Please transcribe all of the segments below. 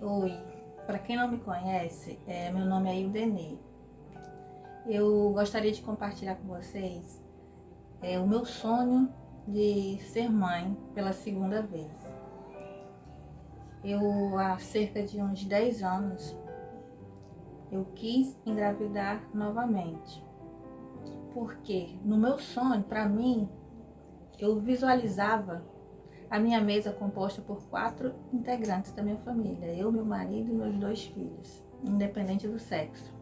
Oi, para quem não me conhece, meu nome é Ildenê. Eu gostaria de compartilhar com vocês o meu sonho de ser mãe pela segunda vez. Há cerca de uns 10 anos, eu quis engravidar novamente. Porque no meu sonho, para mim, eu visualizava a minha mesa composta por 4 integrantes da minha família. Eu, meu marido e meus 2 filhos, independente do sexo.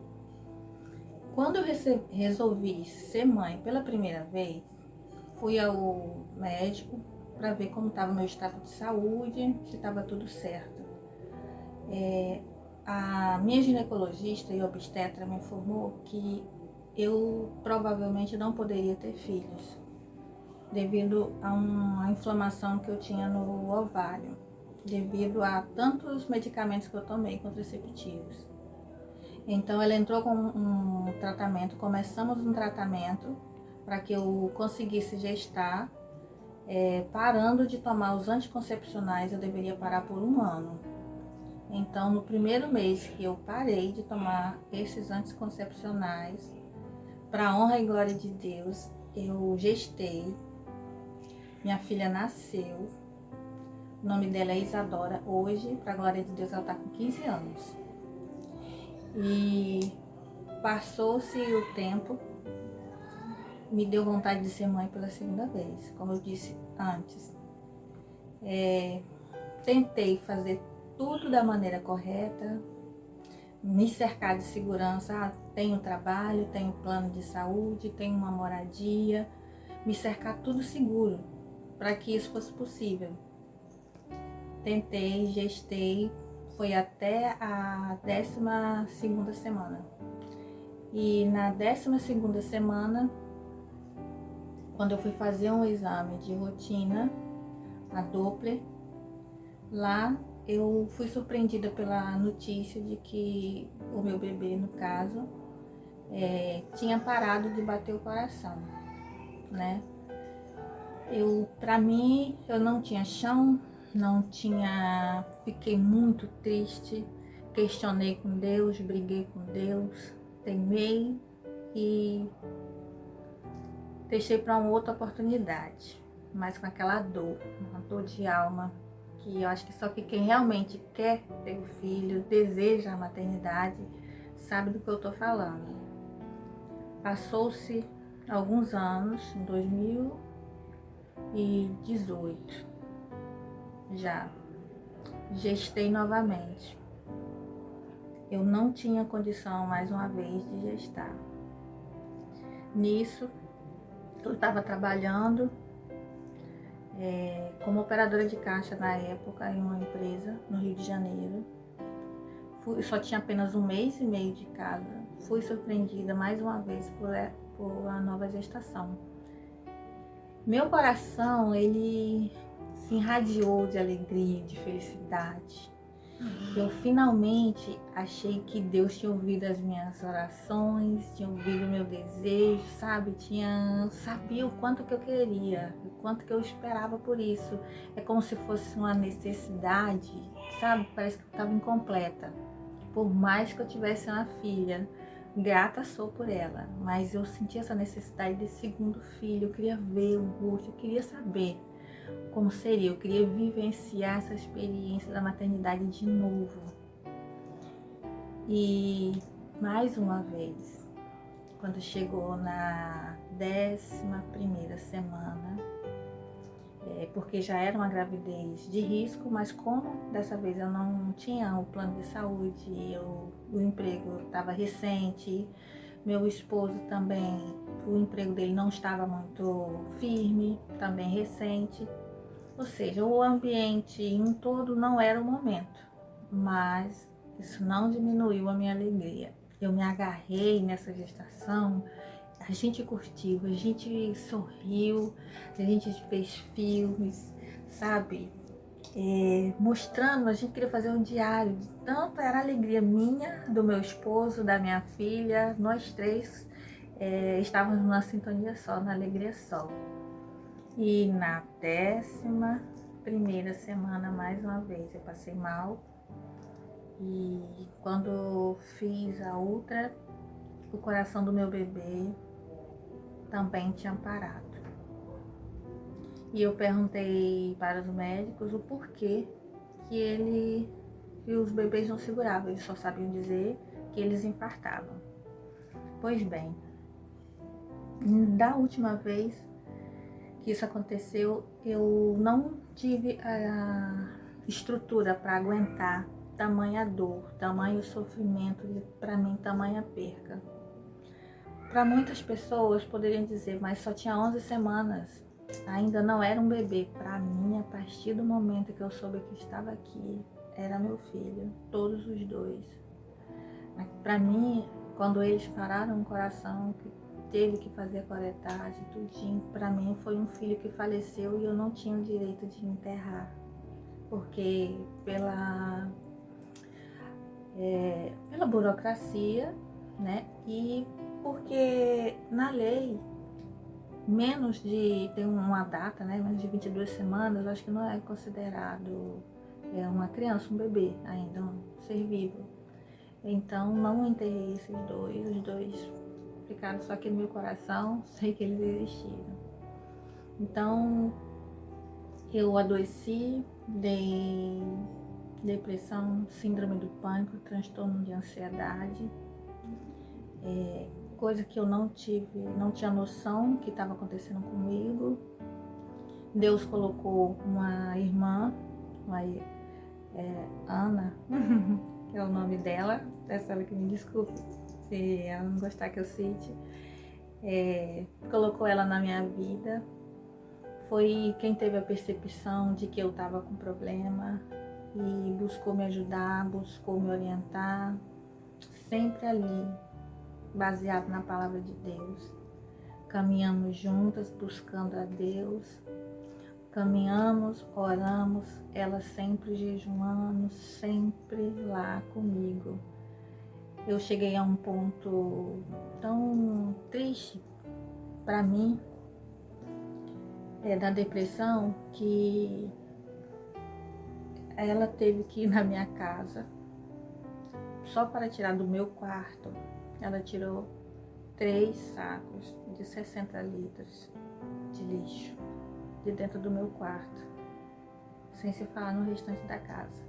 Quando eu resolvi ser mãe pela primeira vez, fui ao médico para ver como estava o meu estado de saúde, se estava tudo certo. A minha ginecologista e obstetra me informou que eu provavelmente não poderia ter filhos, devido a uma inflamação que eu tinha no ovário, devido a tantos medicamentos que eu tomei contraceptivos. Então ela entrou com um tratamento, começamos um tratamento para que eu conseguisse gestar. Parando de tomar os anticoncepcionais, eu deveria parar por 1 ano. Então no primeiro mês que eu parei de tomar esses anticoncepcionais, para a honra e glória de Deus, eu gestei. Minha filha nasceu, o nome dela é Isadora. Hoje, para a glória de Deus, ela está com 15 anos. E passou-se o tempo, me deu vontade de ser mãe pela segunda vez, como eu disse antes. Tentei fazer tudo da maneira correta, me cercar de segurança. Tenho trabalho, tenho plano de saúde, tenho uma moradia, me cercar tudo seguro para que isso fosse possível. Tentei, gestei, foi até a 12ª semana. E na 12ª semana, quando eu fui fazer um exame de rotina, a Doppler, lá eu fui surpreendida pela notícia de que o meu bebê, no caso, tinha parado de bater o coração, né? Para mim, eu não tinha chão, fiquei muito triste, questionei com Deus, briguei com Deus, teimei e deixei para uma outra oportunidade, mas com aquela dor, uma dor de alma, que eu acho que só que quem realmente quer ter o filho, deseja a maternidade, sabe do que eu tô falando. Passou-se alguns anos, em 2018, já gestei novamente. Eu não tinha condição mais uma vez de gestar. Nisso, eu estava trabalhando como operadora de caixa na época em uma empresa no Rio de Janeiro. Só tinha apenas 1 mês e meio de casa. Fui surpreendida mais uma vez por uma nova gestação. Meu coração, ele se irradiou de alegria, de felicidade. Eu finalmente achei que Deus tinha ouvido as minhas orações, tinha ouvido o meu desejo, sabe? Sabia o quanto que eu queria, o quanto que eu esperava por isso. É como se fosse uma necessidade, sabe? Parece que eu estava incompleta. Por mais que eu tivesse uma filha, grata sou por ela, mas eu senti essa necessidade de segundo filho. Eu queria ver o rosto, eu queria saber como seria, eu queria vivenciar essa experiência da maternidade de novo. E mais uma vez, quando chegou na 11ª semana, porque já era uma gravidez de risco, mas como dessa vez eu não tinha o plano de saúde, o emprego estava recente, meu esposo também, o emprego dele não estava muito firme, também recente. Ou seja, o ambiente em todo não era o momento, mas isso não diminuiu a minha alegria. Eu me agarrei nessa gestação, a gente curtiu, a gente sorriu, a gente fez filmes, sabe? Mostrando, a gente queria fazer um diário, de tanto era a alegria minha, do meu esposo, da minha filha, nós 3 estávamos numa sintonia só, na alegria só. E na 11ª semana, mais uma vez, eu passei mal. E quando fiz a ultra, o coração do meu bebê também tinha parado. E eu perguntei para os médicos o porquê que os bebês não seguravam. Eles só sabiam dizer que eles infartavam. Pois bem, da última vez que isso aconteceu, eu não tive a estrutura para aguentar tamanha dor, tamanho sofrimento, para mim, tamanha perca. Para muitas pessoas poderiam dizer, mas só tinha 11 semanas, ainda não era um bebê. Para mim, a partir do momento que eu soube que estava aqui, era meu filho, todos os dois. Para mim, quando eles pararam o coração, que teve que fazer a coretagem, tudinho, para mim foi um filho que faleceu e eu não tinha o direito de enterrar, porque pela burocracia, né? E porque na lei, tem uma data, né? Menos de 22 semanas, acho que não é considerado uma criança, um bebê ainda, um ser vivo. Então não enterrei esses dois, os dois ficaram só aqui no meu coração, sei que eles existiram. Então eu adoeci, dei depressão, síndrome do pânico, transtorno de ansiedade, coisa que eu não tinha noção que estava acontecendo comigo. Deus colocou uma irmã, Ana, que é o nome dela, peço ela que me desculpe se ela não gostar que eu cite, colocou ela na minha vida, foi quem teve a percepção de que eu estava com problema e buscou me ajudar, buscou me orientar, sempre ali, baseado na palavra de Deus. Caminhamos juntas, buscando a Deus, caminhamos, oramos, ela sempre jejuando, sempre lá comigo. Eu cheguei a um ponto tão triste para mim, da depressão, que ela teve que ir na minha casa só para tirar do meu quarto. Ela tirou 3 sacos de 60 litros de lixo de dentro do meu quarto, sem se falar no restante da casa.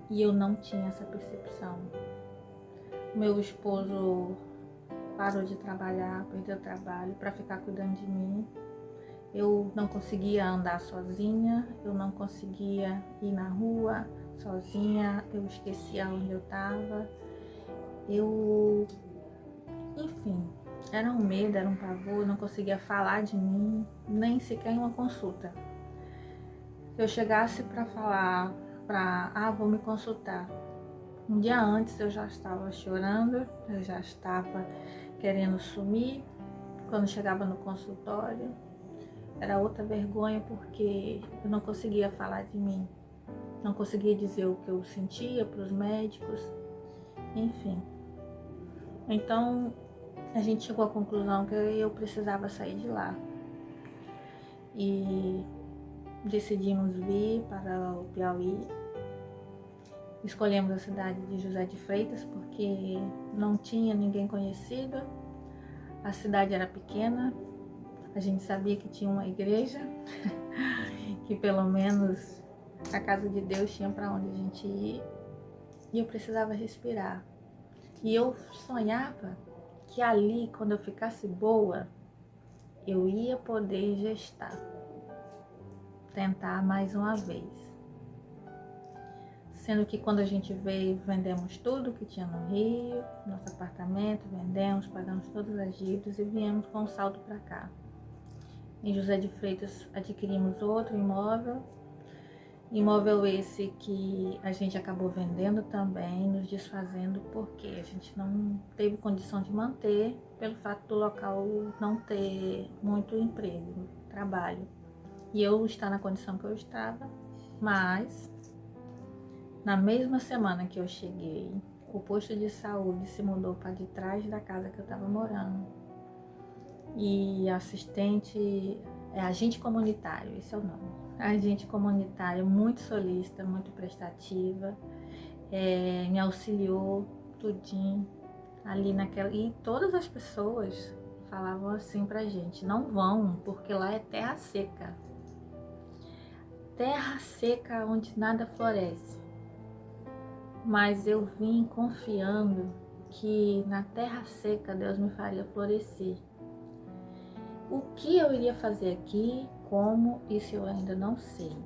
E eu não tinha essa percepção. Meu esposo parou de trabalhar, perdeu o trabalho para ficar cuidando de mim. Eu não conseguia andar sozinha, eu não conseguia ir na rua sozinha, eu esquecia onde eu estava. Enfim, era um medo, era um pavor, eu não conseguia falar de mim, nem sequer em uma consulta. Se eu chegasse para falar, vou me consultar, um dia antes eu já estava chorando, eu já estava querendo sumir. Quando chegava no consultório, era outra vergonha, porque eu não conseguia falar de mim, não conseguia dizer o que eu sentia para os médicos, enfim. Então a gente chegou à conclusão que eu precisava sair de lá e decidimos vir para o Piauí. Escolhemos a cidade de José de Freitas porque não tinha ninguém conhecido, a cidade era pequena, a gente sabia que tinha uma igreja, que pelo menos a casa de Deus tinha para onde a gente ir, e eu precisava respirar. E eu sonhava que ali, quando eu ficasse boa, eu ia poder gestar, tentar mais uma vez. Sendo que quando a gente veio, vendemos tudo que tinha no Rio, nosso apartamento, vendemos, pagamos todas as dívidas e viemos com saldo para cá. Em José de Freitas adquirimos outro imóvel esse que a gente acabou vendendo também, nos desfazendo, porque a gente não teve condição de manter, pelo fato do local não ter muito emprego, trabalho. E eu estar na condição que eu estava, mas na mesma semana que eu cheguei, o posto de saúde se mudou para de trás da casa que eu estava morando. E agente comunitário, esse é o nome. Agente comunitário muito solícita, muito prestativa. me auxiliou tudinho ali naquela. E todas as pessoas falavam assim pra gente: não vão, porque lá é terra seca. Terra seca onde nada floresce. Mas eu vim confiando que na terra seca Deus me faria florescer. O que eu iria fazer aqui, como, isso eu ainda não sei.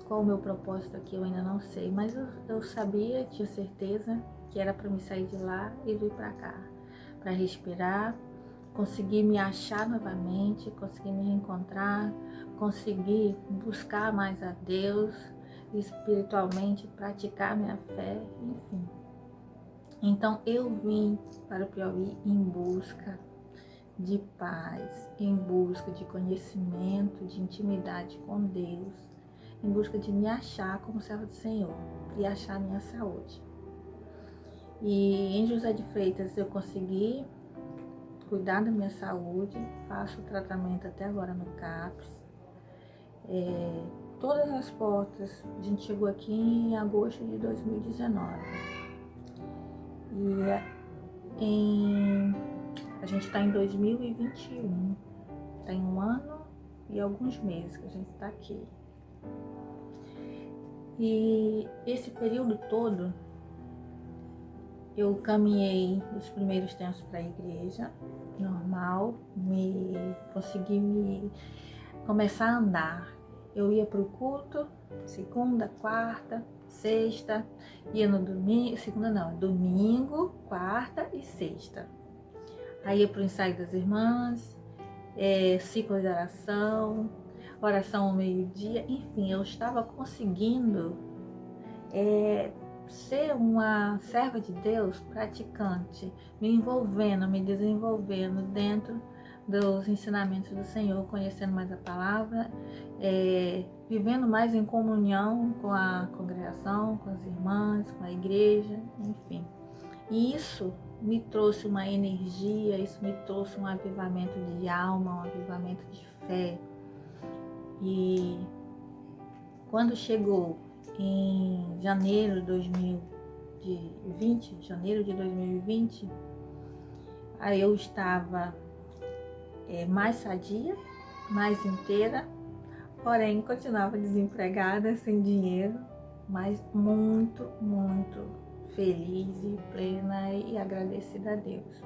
Qual o meu propósito aqui, eu ainda não sei. Mas eu sabia, tinha certeza que era para me sair de lá e vir para cá. Para respirar, conseguir me achar novamente, conseguir me reencontrar, conseguir buscar mais a Deus espiritualmente, praticar minha fé, enfim. Então eu vim para o Piauí em busca de paz, em busca de conhecimento, de intimidade com Deus, em busca de me achar como serva do Senhor e achar minha saúde. E em José de Freitas eu consegui cuidar da minha saúde, faço tratamento até agora no CAPS. Todas as portas, a gente chegou aqui em agosto de 2019. A gente está em 2021, tem 1 ano e alguns meses que a gente está aqui. E esse período todo, eu caminhei os primeiros tempos para a igreja, normal, consegui começar a andar. Eu ia para o culto, segunda, quarta, sexta, ia no domingo, domingo, quarta e sexta. Aí ia para o ensaio das irmãs, ciclo de oração ao meio-dia, enfim, eu estava conseguindo ser uma serva de Deus praticante, me envolvendo, me desenvolvendo dentro dos ensinamentos do Senhor, conhecendo mais a palavra, vivendo mais em comunhão com a congregação, com as irmãs, com a igreja, enfim. E isso me trouxe uma energia, isso me trouxe um avivamento de alma, um avivamento de fé. E quando chegou em janeiro de 2020, aí eu estava mais sadia, mais inteira, porém continuava desempregada, sem dinheiro, mas muito, muito feliz e plena e agradecida a Deus.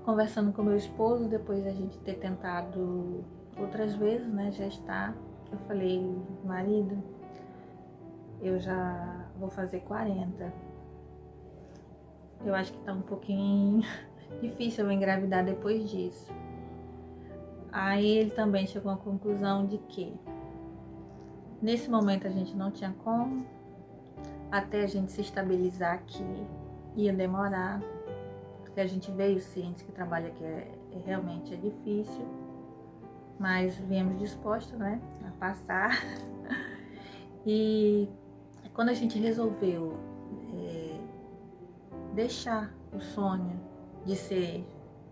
Conversando com meu esposo, depois da gente ter tentado outras vezes, né, gestar, eu falei: marido, eu já vou fazer 40. Eu acho que tá um pouquinho difícil eu engravidar depois disso. Aí ele também chegou à conclusão de que nesse momento a gente não tinha como, até a gente se estabilizar aqui ia demorar, porque a gente veio ciente que trabalho aqui realmente é difícil, mas viemos dispostos, né, a passar. E quando a gente resolveu deixar o sonho de ser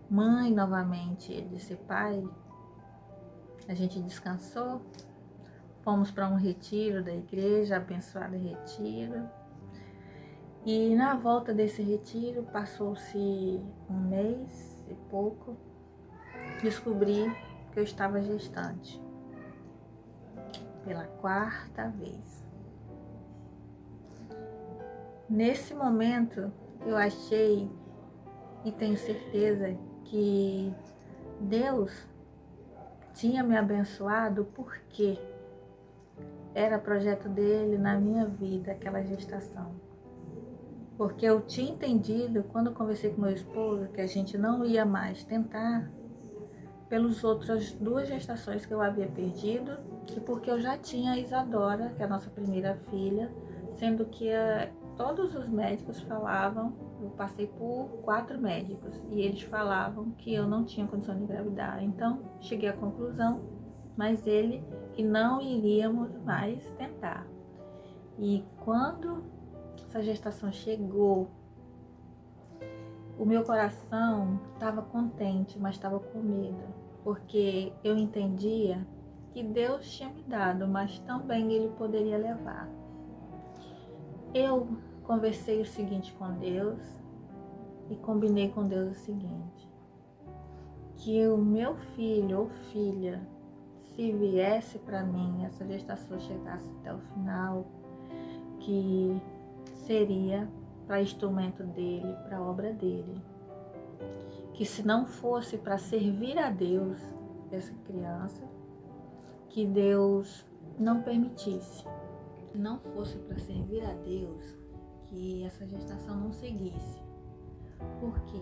mãe novamente, de ser pai, a gente descansou, fomos para um retiro da igreja, abençoado retiro. E na volta desse retiro, passou-se 1 mês e pouco, descobri que eu estava gestante pela 4ª vez. Nesse momento, eu achei e tenho certeza que Deus tinha me abençoado porque era projeto dele na minha vida, aquela gestação. Porque eu tinha entendido, quando eu conversei com meu esposo, que a gente não ia mais tentar pelas outras 2 gestações que eu havia perdido, e porque eu já tinha a Isadora, que é a nossa primeira filha, sendo que todos os médicos falavam, eu passei por 4 médicos, e eles falavam que eu não tinha condição de engravidar. Então, cheguei à conclusão, mas ele, que não iríamos mais tentar. E quando essa gestação chegou, o meu coração estava contente, mas estava com medo, porque eu entendia que Deus tinha me dado, mas também Ele poderia levar. Eu conversei o seguinte com Deus e combinei com Deus o seguinte: que o meu filho ou filha, se viesse para mim, essa gestação chegasse até o final, que seria para instrumento dele, para a obra dele. Que se não fosse para servir a Deus essa criança, que Deus não permitisse. Que não fosse para servir a Deus, que essa gestação não seguisse. Por quê?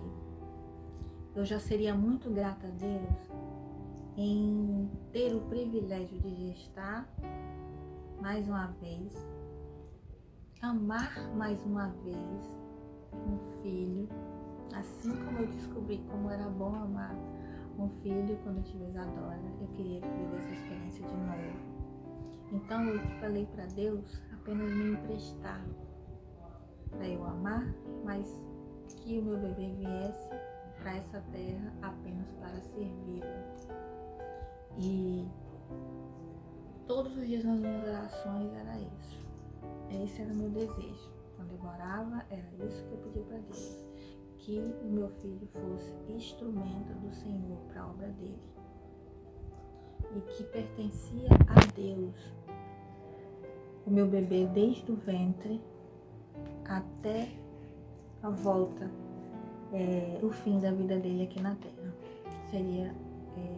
Eu já seria muito grata a Deus em ter o privilégio de gestar mais uma vez, amar mais uma vez um filho, assim como eu descobri como era bom amar um filho quando eu tive Isadora. Eu queria viver essa experiência de novo. Então eu falei para Deus apenas me emprestar para eu amar, mas que o meu bebê viesse para essa terra apenas para servi-lo. E todos os dias nas minhas orações era isso. Esse era o meu desejo. Quando eu orava, era isso que eu pedia para Deus. Que o meu filho fosse instrumento do Senhor para a obra dele. E que pertencia a Deus o meu bebê desde o ventre até a volta, o fim da vida dele aqui na Terra. Seria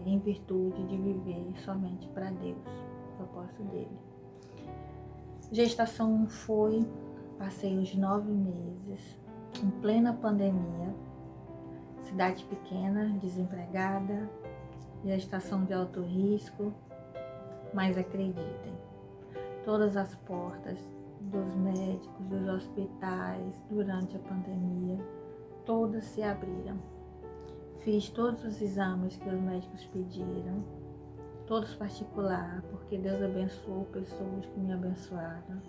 em virtude de viver somente para Deus, o propósito dele. Gestação passei os 9 meses, em plena pandemia, cidade pequena, desempregada, gestação de alto risco, mas acreditem, todas as portas dos médicos, dos hospitais, durante a pandemia, todas se abriram. Fiz todos os exames que os médicos pediram, todos particular, porque Deus abençoou pessoas que me abençoaram.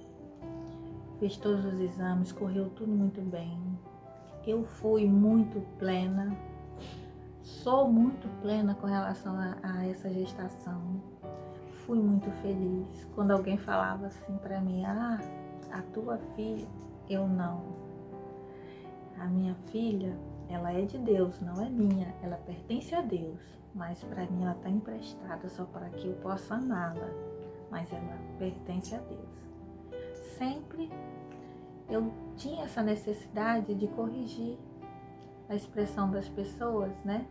Fiz todos os exames, correu tudo muito bem. Eu fui muito plena, sou muito plena com relação a essa gestação. Fui muito feliz. Quando alguém falava assim para mim, a tua filha, eu não. A minha filha, ela é de Deus, não é minha, ela pertence a Deus, mas para mim ela está emprestada só para que eu possa amá-la, mas ela pertence a Deus. Sempre eu tinha essa necessidade de corrigir a expressão das pessoas, né?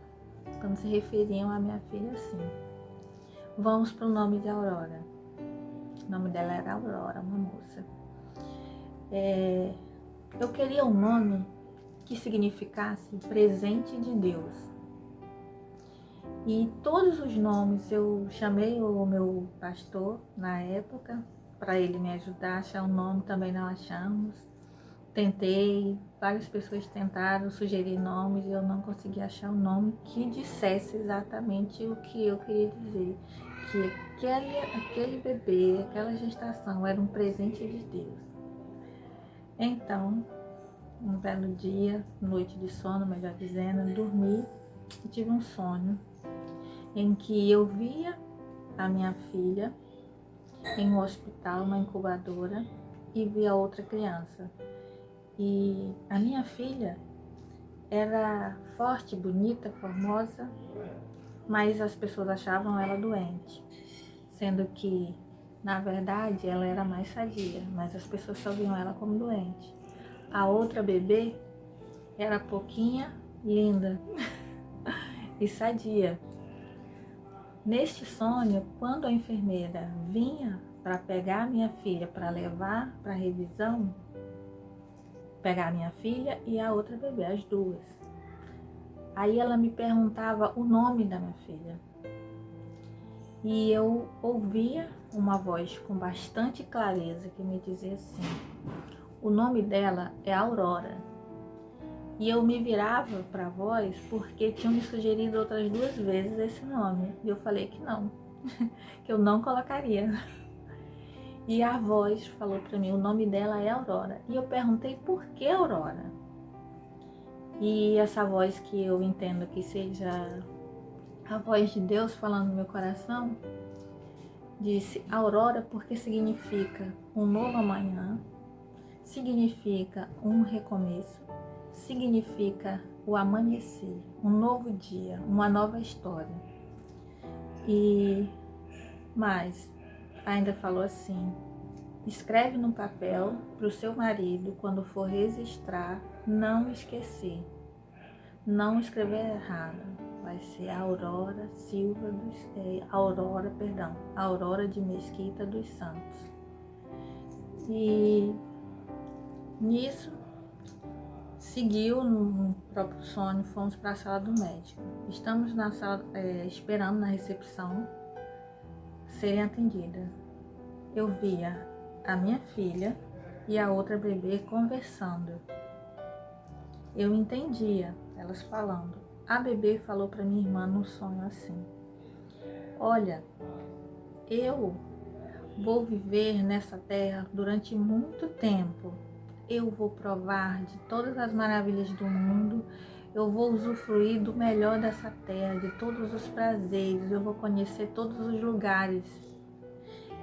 Quando se referiam à minha filha assim. Vamos para o nome de Aurora. O nome dela era Aurora, uma moça. Eu queria um nome que significasse presente de Deus. E todos os nomes, eu chamei o meu pastor na época para ele me ajudar a achar um nome, também não achamos. Tentei, várias pessoas tentaram sugerir nomes e eu não consegui achar um nome que dissesse exatamente o que eu queria dizer. Que aquele bebê, aquela gestação era um presente de Deus. Então, um belo dia, noite de sono, melhor dizendo, dormi e tive um sonho em que eu via a minha filha em um hospital, uma incubadora, e via outra criança. E a minha filha era forte, bonita, formosa, mas as pessoas achavam ela doente, sendo que, na verdade, ela era mais sadia, mas as pessoas só viam ela como doente. A outra bebê era pouquinha, linda e sadia. Neste sonho, quando a enfermeira vinha para pegar a minha filha para levar para revisão, pegar a minha filha e a outra bebê, as duas. Aí ela me perguntava o nome da minha filha. E eu ouvia uma voz com bastante clareza que me dizia assim: o nome dela é Aurora. E eu me virava para a voz porque tinham me sugerido outras 2 vezes esse nome. E eu falei que não, que eu não colocaria. E a voz falou para mim, o nome dela é Aurora. E eu perguntei por que Aurora? E essa voz, que eu entendo que seja a voz de Deus falando no meu coração, disse Aurora porque significa um novo amanhã, significa um recomeço, significa o amanhecer, um novo dia, uma nova história. E mais, ainda falou assim: escreve no papel para o seu marido, quando for registrar, não esquecer, não escrever errado. Vai ser Aurora Aurora de Mesquita dos Santos. E nisso, seguiu no próprio sonho, fomos para a sala do médico. Estamos na sala, esperando na recepção serem atendidas. Eu via a minha filha e a outra bebê conversando. Eu entendia elas falando. A bebê falou para minha irmã no sonho assim: olha, eu vou viver nessa terra durante muito tempo. Eu vou provar de todas as maravilhas do mundo. Eu vou usufruir do melhor dessa terra, de todos os prazeres. Eu vou conhecer todos os lugares.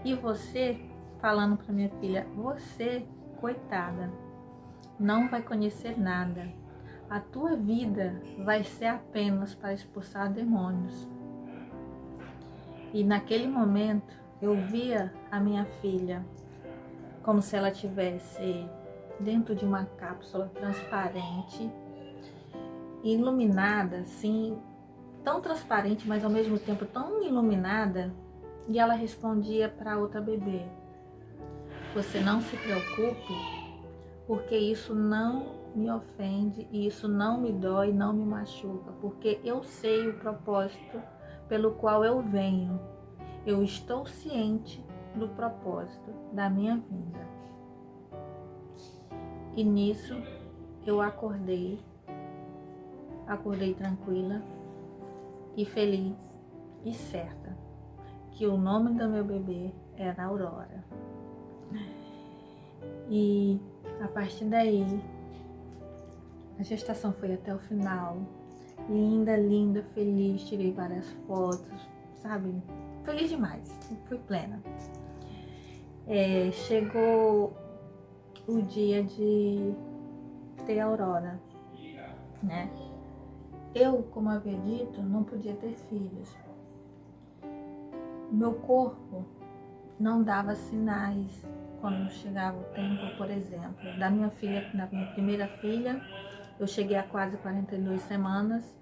E você, falando para minha filha, você, coitada, não vai conhecer nada. A tua vida vai ser apenas para expulsar demônios. E naquele momento eu via a minha filha como se ela tivesse dentro de uma cápsula transparente, iluminada, assim, tão transparente, mas ao mesmo tempo tão iluminada. E ela respondia para outra bebê: você não se preocupe, porque isso não me ofende, e isso não me dói, não me machuca, porque eu sei o propósito pelo qual eu venho. Eu estou ciente do propósito da minha vinda. E nisso eu acordei tranquila e feliz e certa que o nome do meu bebê era Aurora. E a partir daí, a gestação foi até o final. Linda, feliz, tirei várias fotos, sabe? Feliz demais, fui plena. Chegou o dia de ter a Aurora, né? Eu, como havia dito, não podia ter filhos. Meu corpo não dava sinais quando chegava o tempo, por exemplo, da minha filha, da minha primeira filha. Eu cheguei a quase 42 semanas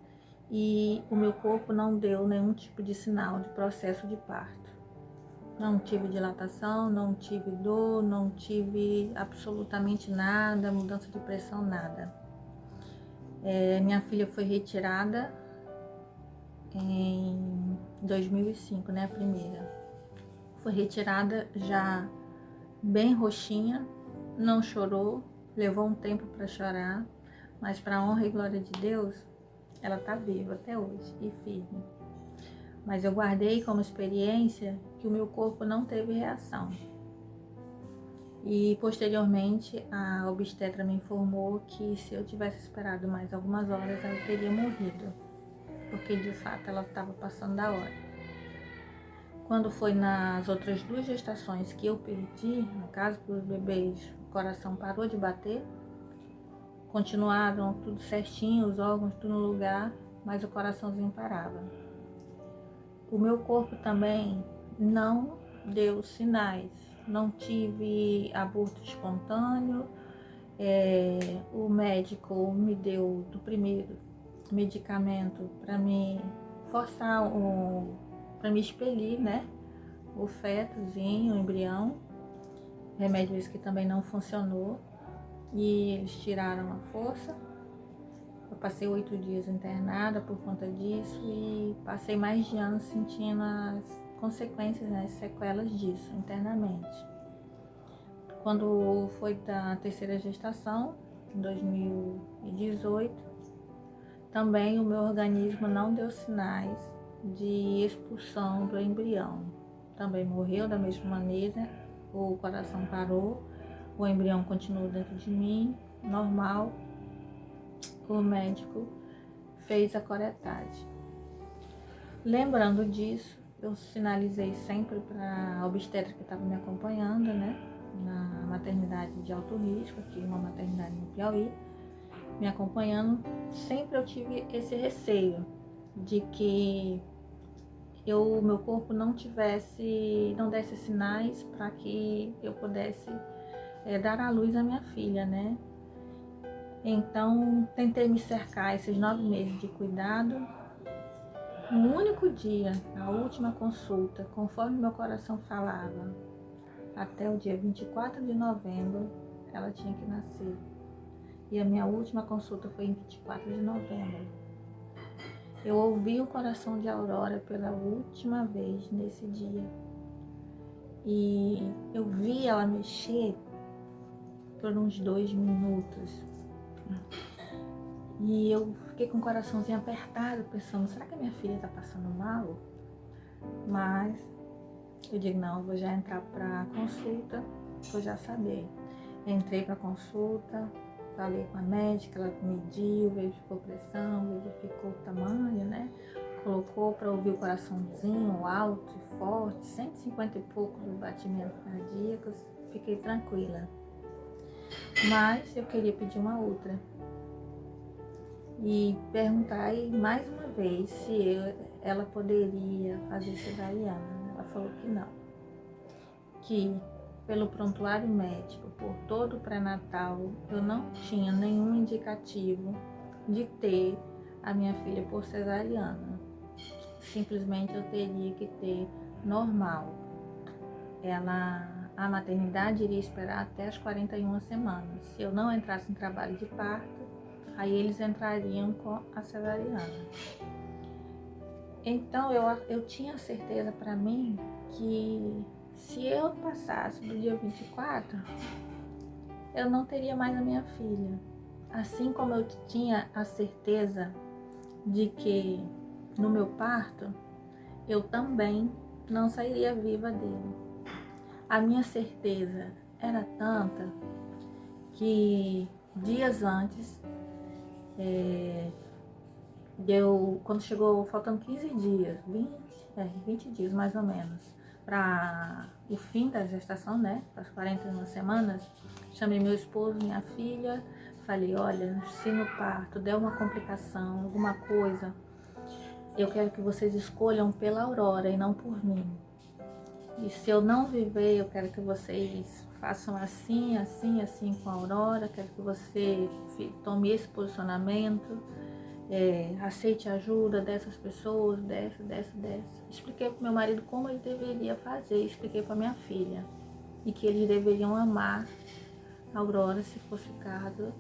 e o meu corpo não deu nenhum tipo de sinal de processo de parto. Não tive dilatação, não tive dor, não tive absolutamente nada, mudança de pressão, nada. Minha filha foi retirada em 2005, né, a primeira. Foi retirada já bem roxinha, não chorou, levou um tempo para chorar, mas para a honra e glória de Deus, ela está viva até hoje e firme. Mas eu guardei como experiência que o meu corpo não teve reação. E posteriormente a obstetra me informou que se eu tivesse esperado mais algumas horas, ela teria morrido, porque de fato ela estava passando da hora. Quando foi nas outras 2 gestações que eu perdi, no caso dos bebês, o coração parou de bater, continuaram tudo certinho, os órgãos tudo no lugar, mas o coraçãozinho parava. O meu corpo também não deu sinais, não tive aborto espontâneo. O médico me deu do primeiro medicamento para me forçar, para me expelir, né, o fetozinho, o embrião. Remédio esse que também não funcionou e eles tiraram a força. Eu passei 8 dias internada por conta disso e passei mais de ano sentindo as consequências, né, as sequelas disso internamente. Quando foi da terceira gestação, em 2018, também o meu organismo não deu sinais de expulsão do embrião. Também morreu da mesma maneira, o coração parou, o embrião continuou dentro de mim, normal. O médico fez a curetagem. Lembrando disso, eu sinalizei sempre para a obstetra que estava me acompanhando, né? na maternidade de alto risco, aqui uma maternidade no Piauí, me acompanhando. Sempre eu tive esse receio de que meu corpo não desse sinais para que eu pudesse dar à luz a minha filha, né? Então, tentei me cercar esses 9 meses de cuidado. No único dia, na última consulta, conforme meu coração falava, até o dia 24 de novembro, ela tinha que nascer. E a minha última consulta foi em 24 de novembro. Eu ouvi o coração de Aurora pela última vez nesse dia. E eu vi ela mexer por uns 2 minutos. E eu fiquei com o coraçãozinho apertado, pensando, será que a minha filha tá passando mal? Mas eu digo, não, eu vou já entrar pra consulta, vou já saber. Entrei pra consulta, falei com a médica, ela mediu, verificou pressão, verificou o tamanho, né? Colocou para ouvir o coraçãozinho alto e forte, 150 e pouco de batimentos cardíacos. Fiquei tranquila. Mas eu queria pedir uma outra. E perguntar mais uma vez se ela poderia fazer cesariana. Ela falou que não. Que pelo prontuário médico, por todo o pré-natal, eu não tinha nenhum indicativo de ter a minha filha por cesariana. Simplesmente eu teria que ter normal. A maternidade iria esperar até as 41 semanas. Se eu não entrasse em trabalho de parto, aí eles entrariam com a cesariana. Então eu tinha certeza para mim que se eu passasse do dia 24, eu não teria mais a minha filha. Assim como eu tinha a certeza de que no meu parto, eu também não sairia viva dele. A minha certeza era tanta que dias antes, quando chegou faltando 15 dias, 20 dias mais ou menos, para o fim da gestação, né, para as 41 semanas, chamei meu esposo, minha filha, falei, olha, se no parto der uma complicação, alguma coisa, eu quero que vocês escolham pela Aurora e não por mim. E se eu não viver, eu quero que vocês façam assim, assim, assim com a Aurora, quero que você tome esse posicionamento, aceite a ajuda dessas pessoas, dessa. Expliquei para meu marido como ele deveria fazer, expliquei para minha filha. E que eles deveriam amar a Aurora, se fosse o caso,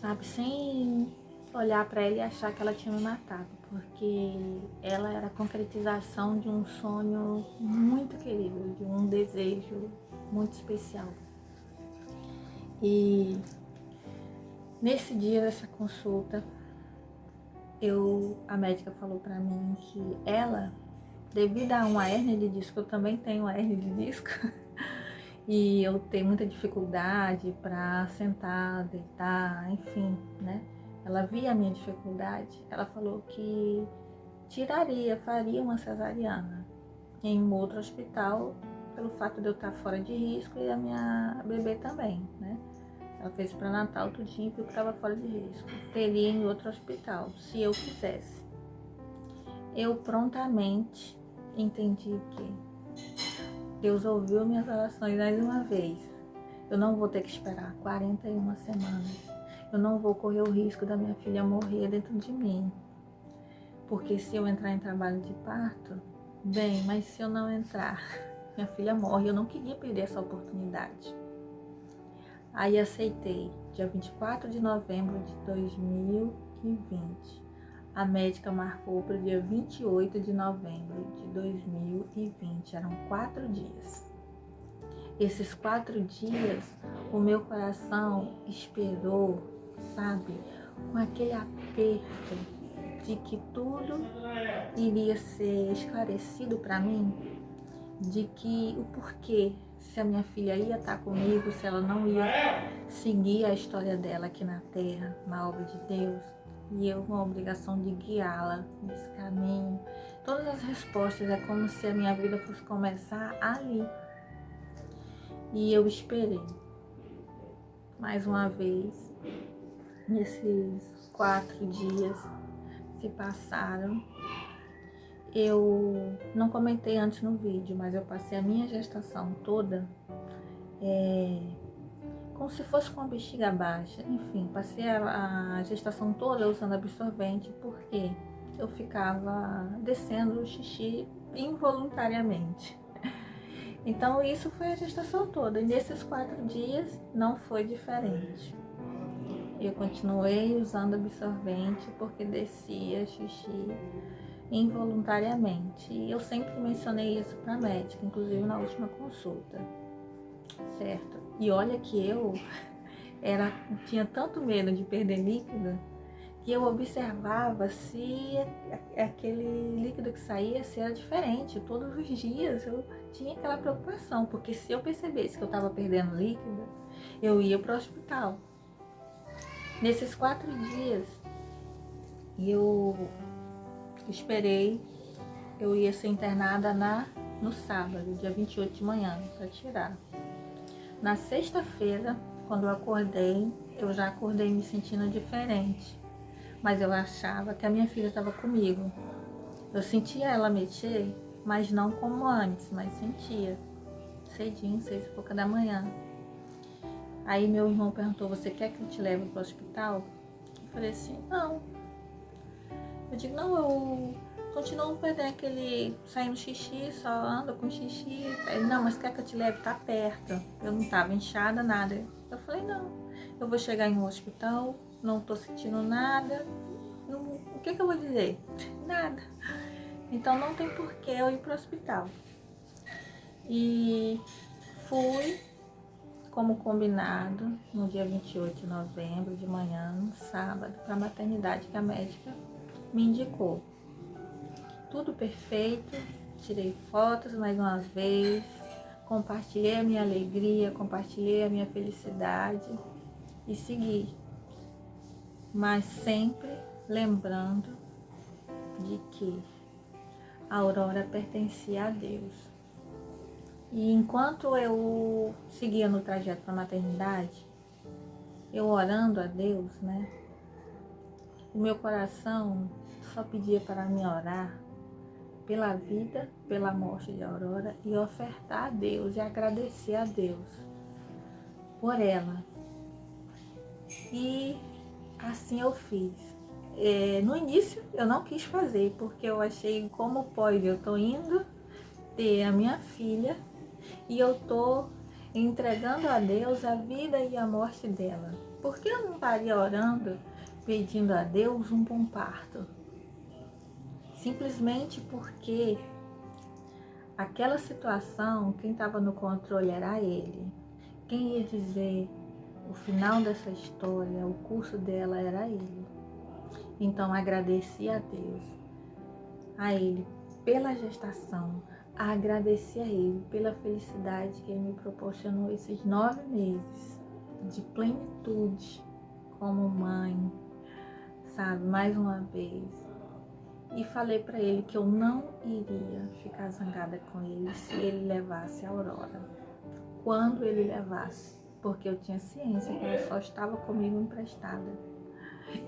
sabe, sem olhar para ela e achar que ela tinha me matado, porque ela era a concretização de um sonho muito querido, de um desejo muito especial. E nesse dia dessa consulta, a médica falou para mim que ela, devido a uma hérnia de disco, eu também tenho uma hérnia de disco, e eu tenho muita dificuldade para sentar, deitar, enfim, né? Ela via a minha dificuldade, ela falou que faria uma cesariana em um outro hospital, pelo fato de eu estar fora de risco e a minha bebê também, né? Ela fez para Natal tudinho porque estava fora de risco. Teria em outro hospital, se eu quisesse. Eu prontamente entendi que Deus ouviu minhas orações mais uma vez. Eu não vou ter que esperar 41 semanas. Eu não vou correr o risco da minha filha morrer dentro de mim. Porque se eu entrar em trabalho de parto, bem, mas se eu não entrar, minha filha morre. Eu não queria perder essa oportunidade. Aí aceitei, dia 24 de novembro de 2020. A médica marcou para o dia 28 de novembro de 2020. Eram 4 dias. Esses 4 dias, o meu coração esperou, sabe, com aquele aperto de que tudo iria ser esclarecido para mim, de que o porquê, se a minha filha ia estar comigo, se ela não ia seguir a história dela aqui na Terra, na obra de Deus, e eu com a obrigação de guiá-la nesse caminho. Todas as respostas, é como se a minha vida fosse começar ali. E eu esperei. Mais uma vez, nesses 4 dias se passaram. Eu não comentei antes no vídeo, mas eu passei a minha gestação toda como se fosse com a bexiga baixa. Enfim, passei a gestação toda usando absorvente porque eu ficava descendo o xixi involuntariamente. Então isso foi a gestação toda. E nesses 4 dias não foi diferente. Eu continuei usando absorvente porque descia xixi involuntariamente. E eu sempre mencionei isso para a médica, inclusive na última consulta, certo? E olha que eu tinha tanto medo de perder líquido que eu observava se aquele líquido que saía se era diferente. Todos os dias eu tinha aquela preocupação, porque se eu percebesse que eu estava perdendo líquido, eu ia para o hospital. Nesses 4 dias eu esperei. Eu ia ser internada no sábado, dia 28 de manhã, para tirar. Na sexta-feira, quando eu acordei, eu já acordei me sentindo diferente. Mas eu achava que a minha filha estava comigo. Eu sentia ela mexer, mas não como antes, mas sentia. Cedinho, 6h pouca da manhã. Aí meu irmão perguntou, você quer que eu te leve para o hospital? Eu falei assim, não. Eu digo, não, eu continuo perdendo aquele, saindo xixi, só ando com xixi. Ele, não, mas quer que eu te leve? Tá perto. Eu não tava inchada, nada. Eu falei, não, eu vou chegar em um hospital, não tô sentindo nada. O que eu vou dizer? Nada. Então não tem porquê eu ir pro hospital. E fui, como combinado, no dia 28 de novembro, de manhã, no sábado, para a maternidade que a médica me indicou. Tudo perfeito, tirei fotos mais uma vez, compartilhei a minha alegria, compartilhei a minha felicidade e segui. Mas sempre lembrando de que a Aurora pertencia a Deus. E enquanto eu seguia no trajeto para a maternidade, eu orando a Deus, né? O meu coração só pedia para me orar pela vida, pela morte de Aurora e ofertar a Deus e agradecer a Deus por ela. E assim eu fiz. No início eu não quis fazer, porque eu achei, como pode, eu tô indo ter a minha filha e eu tô entregando a Deus a vida e a morte dela. Por que eu não estaria orando, pedindo a Deus um bom parto? Simplesmente porque aquela situação, quem estava no controle era ele. Quem ia dizer o final dessa história, o curso dela era ele. Então agradeci a Deus, a ele pela gestação, agradeci a ele pela felicidade que ele me proporcionou esses 9 meses de plenitude como mãe, sabe, mais uma vez. E falei para ele que eu não iria ficar zangada com ele se ele levasse a Aurora. Quando ele levasse, porque eu tinha ciência que ela só estava comigo emprestada.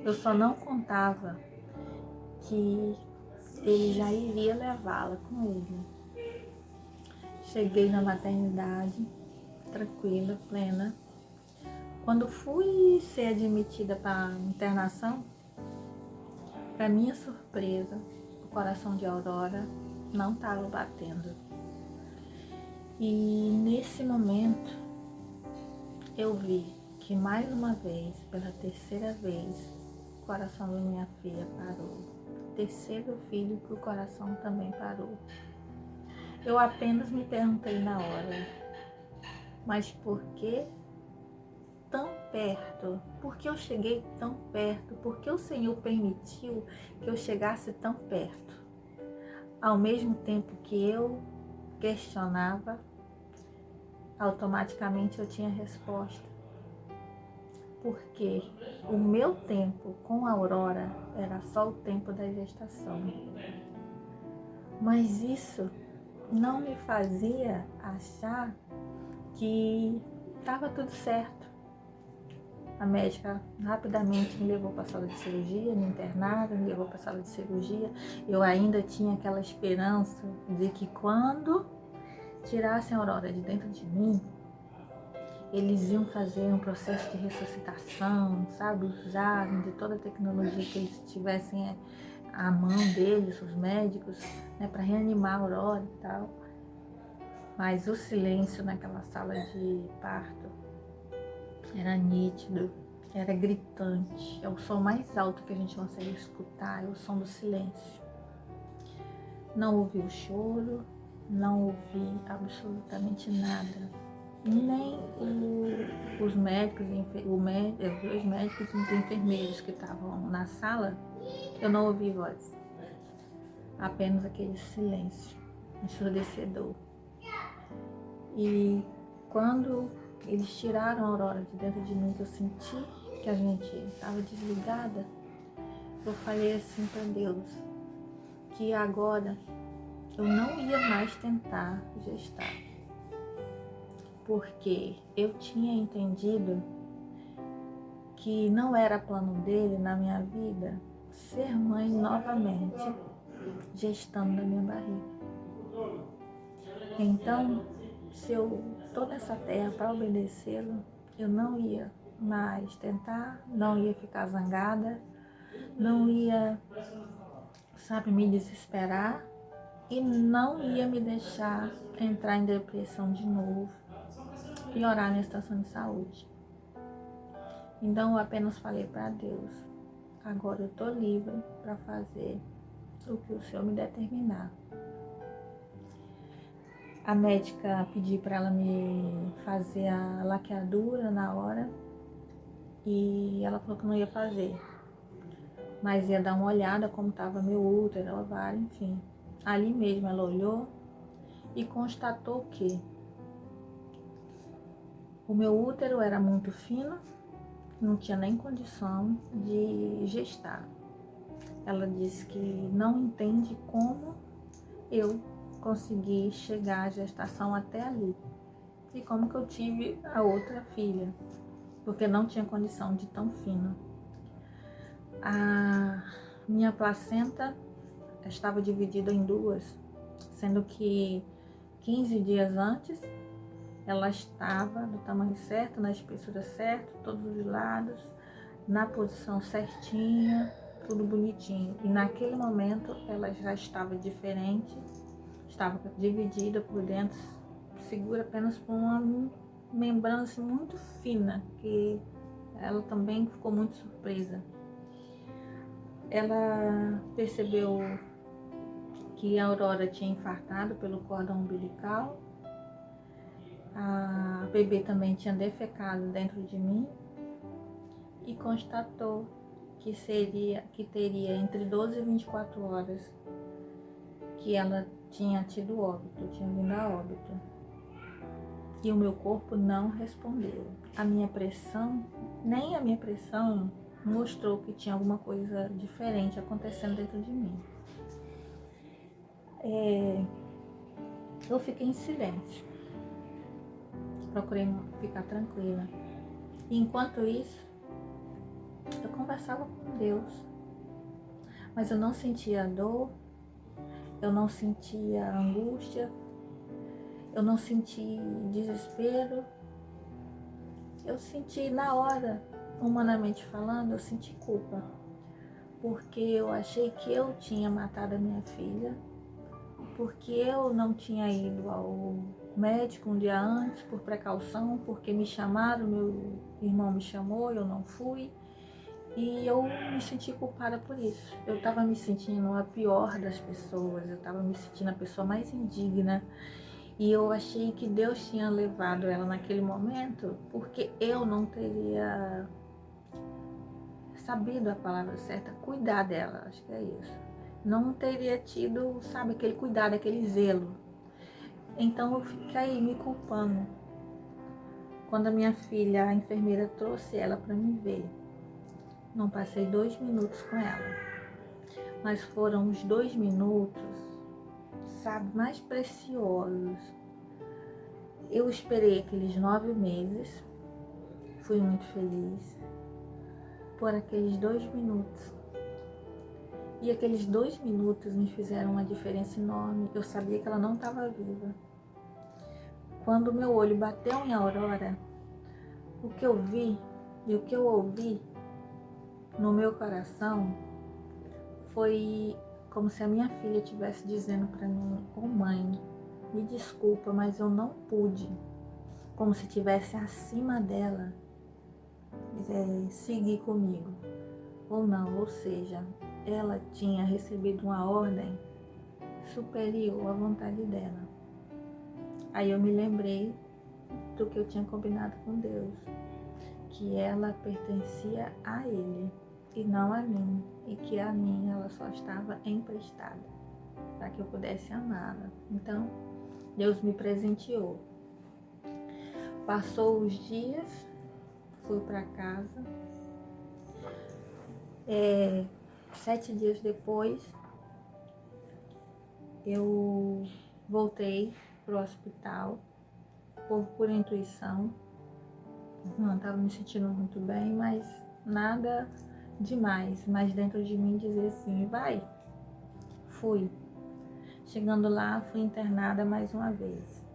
Eu só não contava que ele já iria levá-la com ele. Cheguei na maternidade, tranquila, plena. Quando fui ser admitida para a internação, para minha surpresa, o coração de Aurora não estava batendo. E nesse momento, eu vi que mais uma vez, pela terceira vez, o coração da minha filha parou. Terceiro filho que o coração também parou. Eu apenas me perguntei na hora, mas por que tão perto? Por que eu cheguei tão perto? Por que o Senhor permitiu que eu chegasse tão perto? Ao mesmo tempo que eu questionava, automaticamente eu tinha resposta. Porque o meu tempo com a Aurora era só o tempo da gestação. Mas isso não me fazia achar que estava tudo certo. A médica rapidamente me levou para a sala de cirurgia, me internaram, me levou para a sala de cirurgia. Eu ainda tinha aquela esperança de que quando tirassem a Aurora de dentro de mim, eles iam fazer um processo de ressuscitação, sabe? Usaram de toda a tecnologia que eles tivessem à mão deles, os médicos, né, para reanimar a Aurora e tal. Mas o silêncio naquela sala de parto era nítido, era gritante. É o som mais alto que a gente consegue escutar, é o som do silêncio. Não ouvi o choro, não ouvi absolutamente nada. Nem os médicos, os dois médicos e os enfermeiros que estavam na sala, eu não ouvi voz. Apenas aquele silêncio ensurdecedor. E quando eles tiraram a Aurora de dentro de mim, que eu senti que a gente estava desligada, eu falei assim para Deus, que agora eu não ia mais tentar gestar. Porque eu tinha entendido que não era plano dele na minha vida ser mãe novamente, gestando na minha barriga. Então, se eu estou nessa terra para obedecê-lo, eu não ia mais tentar, não ia ficar zangada, não ia, sabe, me desesperar e não ia me deixar entrar em depressão de novo, piorar minha situação de saúde. Então eu apenas falei para Deus, agora eu estou livre para fazer o que o Senhor me determinar. A médica pediu para ela me fazer a laqueadura na hora e ela falou que não ia fazer, mas ia dar uma olhada como estava meu útero, ovário, enfim. Ali mesmo ela olhou e constatou que o meu útero era muito fino, não tinha nem condição de gestar. Ela disse que não entende como eu consegui chegar à gestação até ali. E como que eu tive a outra filha, porque não tinha condição de tão fino. A minha placenta estava dividida em duas, sendo que 15 dias antes ela estava do tamanho certo, na espessura certa, todos os lados, na posição certinha, tudo bonitinho. E naquele momento ela já estava diferente, estava dividida por dentro, segura apenas por uma membrana assim, muito fina, que ela também ficou muito surpresa. Ela percebeu que a Aurora tinha infartado pelo cordão umbilical, a bebê também tinha defecado dentro de mim e constatou que teria entre 12 e 24 horas que ela tinha tido óbito, tinha vindo a óbito. E o meu corpo não respondeu. Nem a minha pressão mostrou que tinha alguma coisa diferente acontecendo dentro de mim. Eu fiquei em silêncio. Procurei ficar tranquila. E enquanto isso, eu conversava com Deus. Mas eu não sentia dor, eu não sentia angústia, eu não senti desespero. Eu senti na hora, humanamente falando, eu senti culpa. Porque eu achei que eu tinha matado a minha filha, porque eu não tinha ido ao médico um dia antes por precaução, porque me chamaram, meu irmão me chamou, eu não fui. E eu me senti culpada por isso. Eu estava me sentindo a pior das pessoas, eu estava me sentindo a pessoa mais indigna. E eu achei que Deus tinha levado ela naquele momento porque eu não teria sabido a palavra certa, cuidar dela, acho que é isso. Não teria tido, sabe, aquele cuidado, aquele zelo. Então eu fiquei me culpando. Quando a minha filha, a enfermeira, trouxe ela para me ver, não passei 2 minutos com ela, mas foram os 2 minutos, sabe, mais preciosos. Eu esperei aqueles 9 meses, fui muito feliz por aqueles 2 minutos. E aqueles 2 minutos me fizeram uma diferença enorme. Eu sabia que ela não estava viva. Quando o meu olho bateu em Aurora, o que eu vi e o que eu ouvi no meu coração foi como se a minha filha estivesse dizendo para mim: "Ô mãe, me desculpa, mas eu não pude", como se estivesse acima dela, seguir comigo, ou não, ou seja, ela tinha recebido uma ordem superior à vontade dela. Aí eu me lembrei do que eu tinha combinado com Deus, que ela pertencia a Ele e não a mim, e que a mim ela só estava emprestada para que eu pudesse amá-la. Então Deus me presenteou. Passou os dias, fui para casa. 7 dias depois, eu voltei pro hospital por intuição. Não estava me sentindo muito bem, mas nada demais. Mas dentro de mim dizia assim: vai. Fui. Chegando lá, fui internada mais uma vez.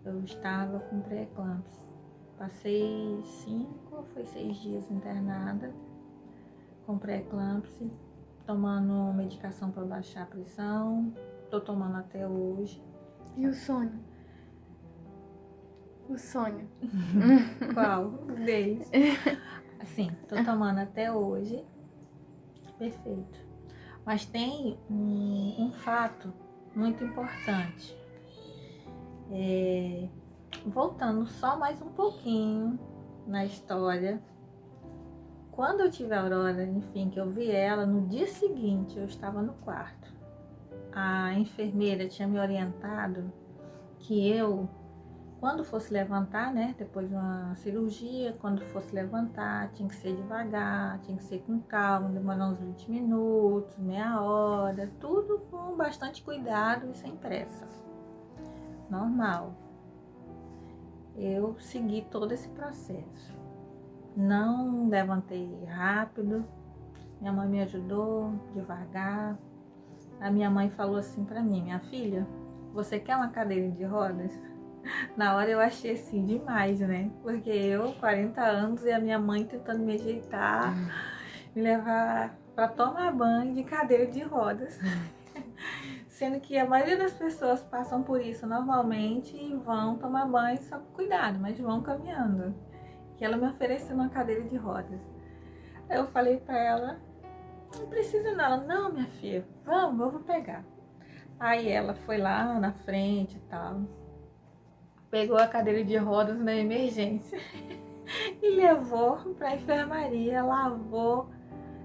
Eu estava com pré-eclâmpsia. Passei 5 ou foi 6 dias internada com pré-eclâmpsia, tomando medicação para baixar a pressão. Tô tomando até hoje. E o sonho? O sonho? Qual deles? Assim, tô tomando até hoje. Perfeito. Mas tem um fato muito importante. Voltando só mais um pouquinho na história. Quando eu tive a Aurora, enfim, que eu vi ela, no dia seguinte eu estava no quarto. A enfermeira tinha me orientado que eu, quando fosse levantar, né, depois de uma cirurgia, quando fosse levantar, tinha que ser devagar, tinha que ser com calma, demorar uns 20 minutos, meia hora, tudo com bastante cuidado e sem pressa. Normal. Eu segui todo esse processo. Não levantei rápido, minha mãe me ajudou devagar. A minha mãe falou assim pra mim: minha filha, você quer uma cadeira de rodas? Na hora eu achei assim demais, né? Porque eu, 40 anos, e a minha mãe tentando me ajeitar, me levar para tomar banho de cadeira de rodas. Sendo que a maioria das pessoas passam por isso normalmente e vão tomar banho só com cuidado, mas vão caminhando. E ela me ofereceu uma cadeira de rodas. Aí eu falei para ela: não precisa não. Ela: não, minha filha, vamos, eu vou pegar. Aí ela foi lá na frente e tal, pegou a cadeira de rodas na emergência e levou para a enfermaria, lavou.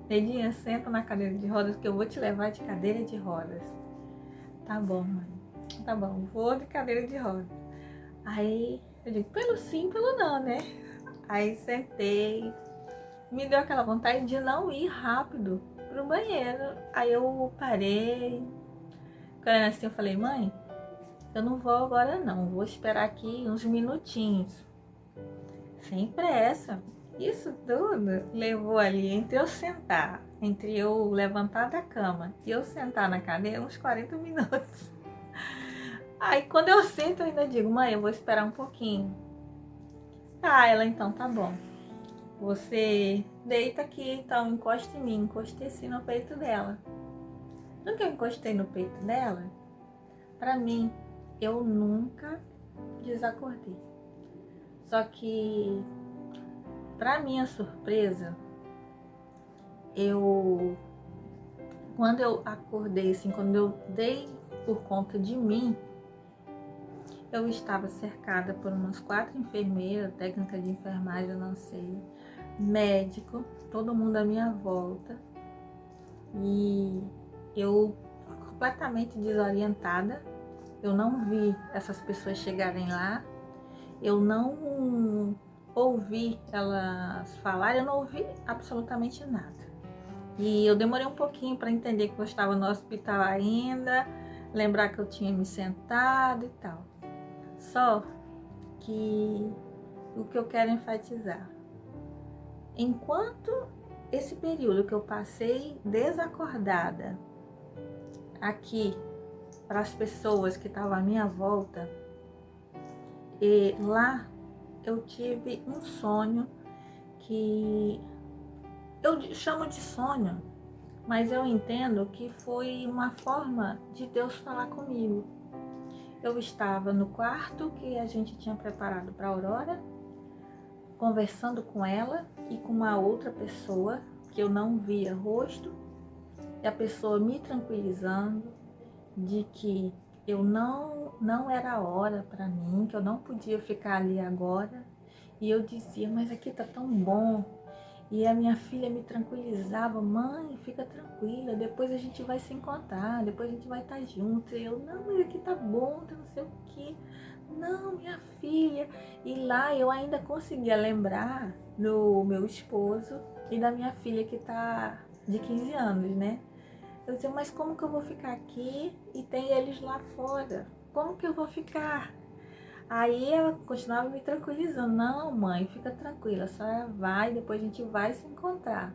Nedinha, senta na cadeira de rodas que eu vou te levar de cadeira de rodas. Tá bom, mãe. Tá bom, vou de cadeira de rodas. Aí eu digo: pelo sim, pelo não, né? Aí sentei, me deu aquela vontade de não ir rápido pro banheiro. Aí eu parei. Quando assim eu falei: mãe, eu não vou agora não, vou esperar aqui uns minutinhos. Sem pressa. Isso tudo levou ali, entre eu sentar, entre eu levantar da cama e eu sentar na cadeira, uns 40 minutos. Aí quando eu sento eu ainda digo: mãe, eu vou esperar um pouquinho. Ah, ela: então tá bom. Você deita aqui, então encosta em mim. Encostei assim no peito dela. No que eu encostei no peito dela, pra mim, eu nunca desacordei. Só que, pra minha surpresa, quando eu acordei, assim, quando eu dei por conta de mim, eu estava cercada por umas 4 enfermeiras, técnica de enfermagem, eu não sei, médico, todo mundo à minha volta. E eu completamente desorientada, eu não vi essas pessoas chegarem lá, eu não ouvi elas falarem, eu não ouvi absolutamente nada. E eu demorei um pouquinho para entender que eu estava no hospital ainda, lembrar que eu tinha me sentado e tal. Só que o que eu quero enfatizar, enquanto esse período que eu passei desacordada aqui para as pessoas que estavam à minha volta, e lá eu tive um sonho que eu chamo de sonho, mas eu entendo que foi uma forma de Deus falar comigo. Eu estava no quarto que a gente tinha preparado para a Aurora, conversando com ela e com uma outra pessoa que eu não via rosto, e a pessoa me tranquilizando de que eu não era a hora para mim, que eu não podia ficar ali agora. E eu dizia, mas aqui tá tão bom. E a minha filha me tranquilizava, mãe, fica tranquila, depois a gente vai se encontrar, depois a gente vai estar junto. E eu, não, mas aqui tá bom, não sei o quê. Não, minha filha. E lá eu ainda conseguia lembrar do meu esposo e da minha filha que tá de 15 anos, né? Eu dizia, mas como que eu vou ficar aqui e tem eles lá fora? Como que eu vou ficar? Aí ela continuava me tranquilizando. Não, mãe, fica tranquila, a senhora vai, depois a gente vai se encontrar.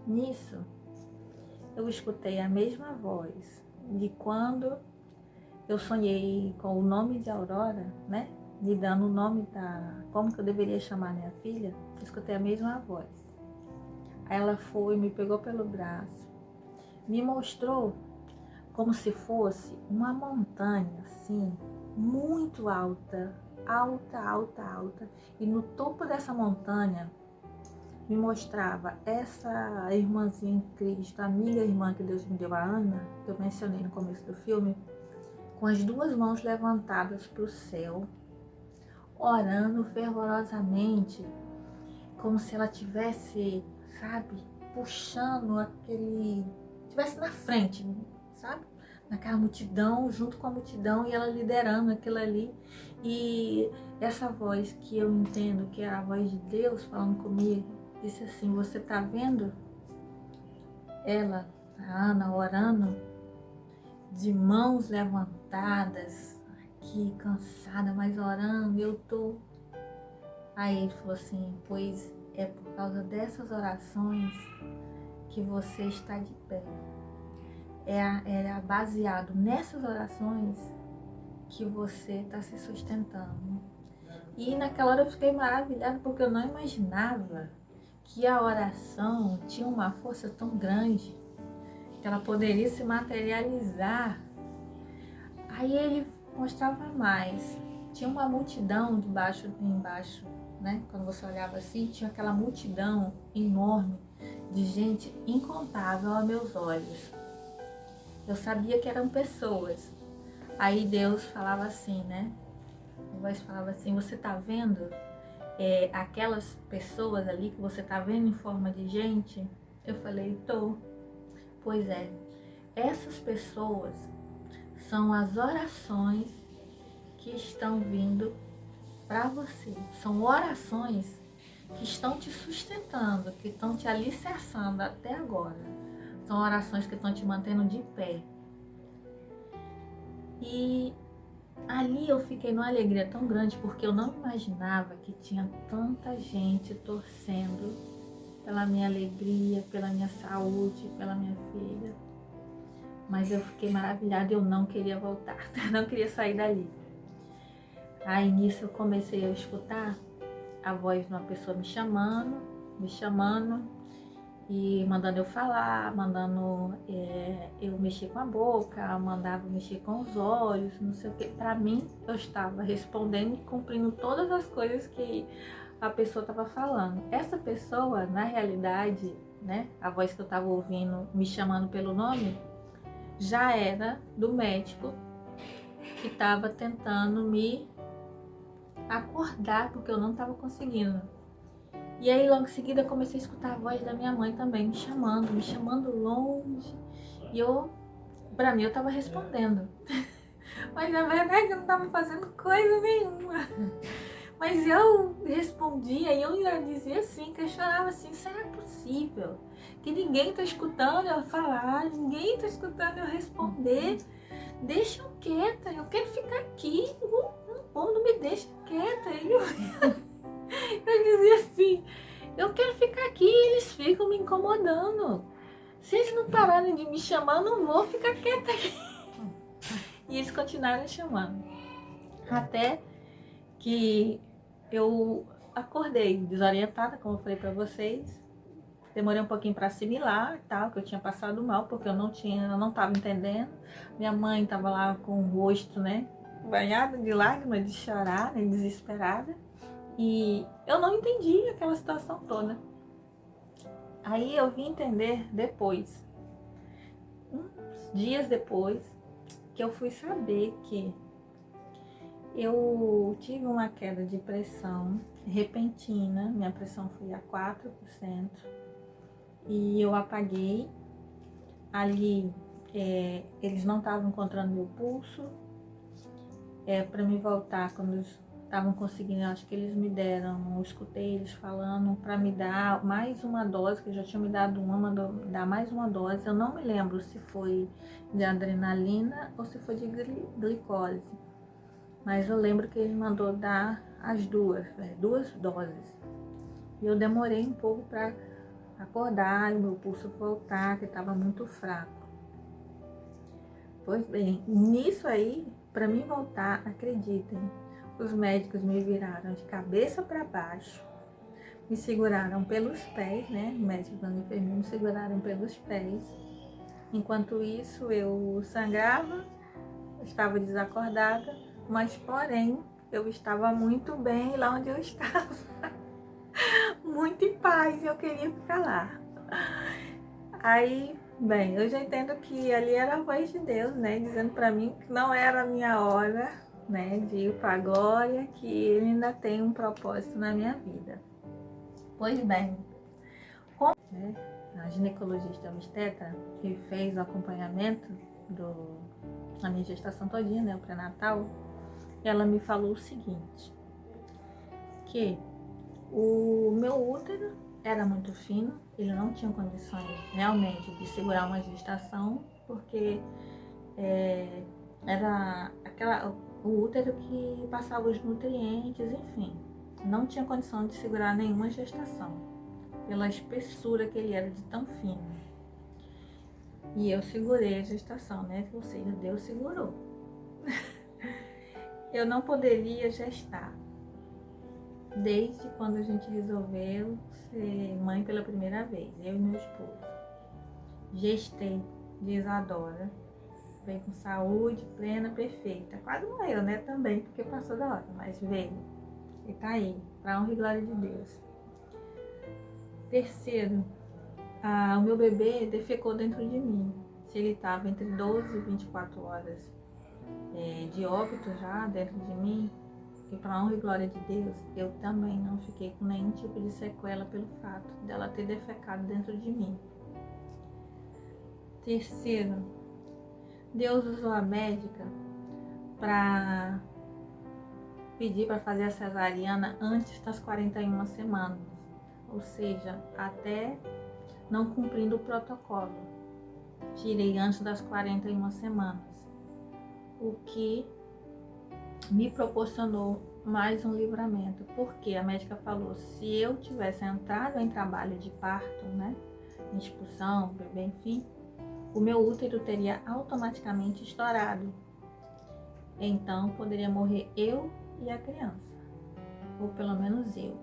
Nisso, eu escutei a mesma voz de quando eu sonhei com o nome de Aurora, né? Me dando o nome como que eu deveria chamar minha filha. Eu escutei a mesma voz. Aí ela foi, me pegou pelo braço, me mostrou como se fosse uma montanha, assim, muito alta, alta. E no topo dessa montanha me mostrava essa irmãzinha em Cristo, a amiga irmã que Deus me deu, a Ana, que eu mencionei no começo do filme, com as duas mãos levantadas para o céu, orando fervorosamente, como se ela tivesse, sabe, puxando tivesse na frente, sabe? Naquela multidão, junto com a multidão, e ela liderando aquilo ali. E essa voz que eu entendo que é a voz de Deus falando comigo, disse assim, você tá vendo ela, a Ana, orando, de mãos levantadas, aqui cansada, mas orando, eu tô. Aí ele falou assim, pois é por causa dessas orações que você está de pé. É baseado nessas orações que você está se sustentando. E naquela hora eu fiquei maravilhada, porque eu não imaginava que a oração tinha uma força tão grande, que ela poderia se materializar. Aí ele mostrava mais. Tinha uma multidão de baixo embaixo, né? Quando você olhava assim, tinha aquela multidão enorme de gente incontável aos meus olhos. Eu sabia que eram pessoas. Aí Deus falava assim, né? A voz falava assim, você tá vendo aquelas pessoas ali que você tá vendo em forma de gente? Eu falei, tô. Pois é, essas pessoas são as orações que estão vindo para você. São orações que estão te sustentando, que estão te alicerçando até agora. São orações que estão te mantendo de pé. E ali eu fiquei numa alegria tão grande, porque eu não imaginava que tinha tanta gente torcendo pela minha alegria, pela minha saúde, pela minha filha. Mas eu fiquei maravilhada e eu não queria voltar, não queria sair dali. Aí nisso eu comecei a escutar a voz de uma pessoa me chamando e mandando eu falar, mandando eu mexer com a boca, mandava mexer com os olhos, não sei o que. Para mim, eu estava respondendo e cumprindo todas as coisas que a pessoa estava falando. Essa pessoa, na realidade, né, a voz que eu estava ouvindo me chamando pelo nome, já era do médico que estava tentando me acordar, porque eu não estava conseguindo. E aí logo em seguida eu comecei a escutar a voz da minha mãe também, me chamando longe. E pra mim eu tava respondendo. Mas na verdade eu não tava fazendo coisa nenhuma. Mas eu respondia e eu ainda dizia assim, questionava assim, será possível que ninguém tá escutando eu falar, ninguém tá escutando eu responder? Deixa eu quieta, eu quero ficar aqui, não pô, não me deixa quieta. E eu dizia assim, eu quero ficar aqui, eles ficam me incomodando. Se eles não pararem de me chamar, eu não vou ficar quieta aqui. E eles continuaram chamando. Até que eu acordei desorientada, como eu falei pra vocês. Demorei um pouquinho para assimilar, tal, que eu tinha passado mal, porque eu não estava entendendo. Minha mãe estava lá com o rosto, né, banhado de lágrimas, de chorar, né, desesperada. E eu não entendi aquela situação toda. Aí eu vim entender depois, uns dias depois, que eu fui saber que eu tive uma queda de pressão repentina, minha pressão foi a 4%, e eu apaguei. Ali eles não estavam encontrando meu pulso. Para me voltar, quando eles estavam conseguindo, acho que eles me deram, eu escutei eles falando para me dar mais uma dose, que já tinham me dado dar mais uma dose. Eu não me lembro se foi de adrenalina ou se foi de glicose, mas eu lembro que ele mandou dar as duas doses. E eu demorei um pouco para acordar e o meu pulso voltar, que estava muito fraco. Pois bem, nisso aí, para mim voltar, acreditem, os médicos me viraram de cabeça para baixo, me seguraram pelos pés, né? O médico da enfermeira me seguraram pelos pés. Enquanto isso, eu sangrava, estava desacordada, mas porém, eu estava muito bem lá onde eu estava. Muito em paz, eu queria ficar lá. Aí, bem, eu já entendo que ali era a voz de Deus, né, dizendo para mim que não era a minha hora, né, de ir para a glória, que Ele ainda tem um propósito na minha vida. Pois bem, a ginecologista obstetra que fez o acompanhamento da minha gestação todinha, né, o pré-natal, ela me falou o seguinte, que o meu útero era muito fino, ele não tinha condições realmente de segurar uma gestação, porque era o útero que passava os nutrientes, enfim, não tinha condição de segurar nenhuma gestação, pela espessura que ele era de tão fino. E eu segurei a gestação, né? Ou seja, Deus segurou. Eu não poderia gestar. Desde quando a gente resolveu ser mãe pela primeira vez, eu e meu esposo. Gestei de Isadora, veio com saúde plena, perfeita. Quase morreu, né, também, porque passou da hora, mas veio. E tá aí, pra honra e glória de Deus. Terceiro, o meu bebê defecou dentro de mim. Se ele estava entre 12 e 24 horas de óbito já dentro de mim, e para honra e glória de Deus, eu também não fiquei com nenhum tipo de sequela pelo fato dela ter defecado dentro de mim. Terceiro, Deus usou a médica para pedir para fazer a cesariana antes das 41 semanas, ou seja, até não cumprindo o protocolo. Tirei antes das 41 semanas, o que me proporcionou mais um livramento, porque a médica falou, se eu tivesse entrado em trabalho de parto, né, expulsão, bebê, enfim, o meu útero teria automaticamente estourado, então poderia morrer eu e a criança, ou pelo menos eu,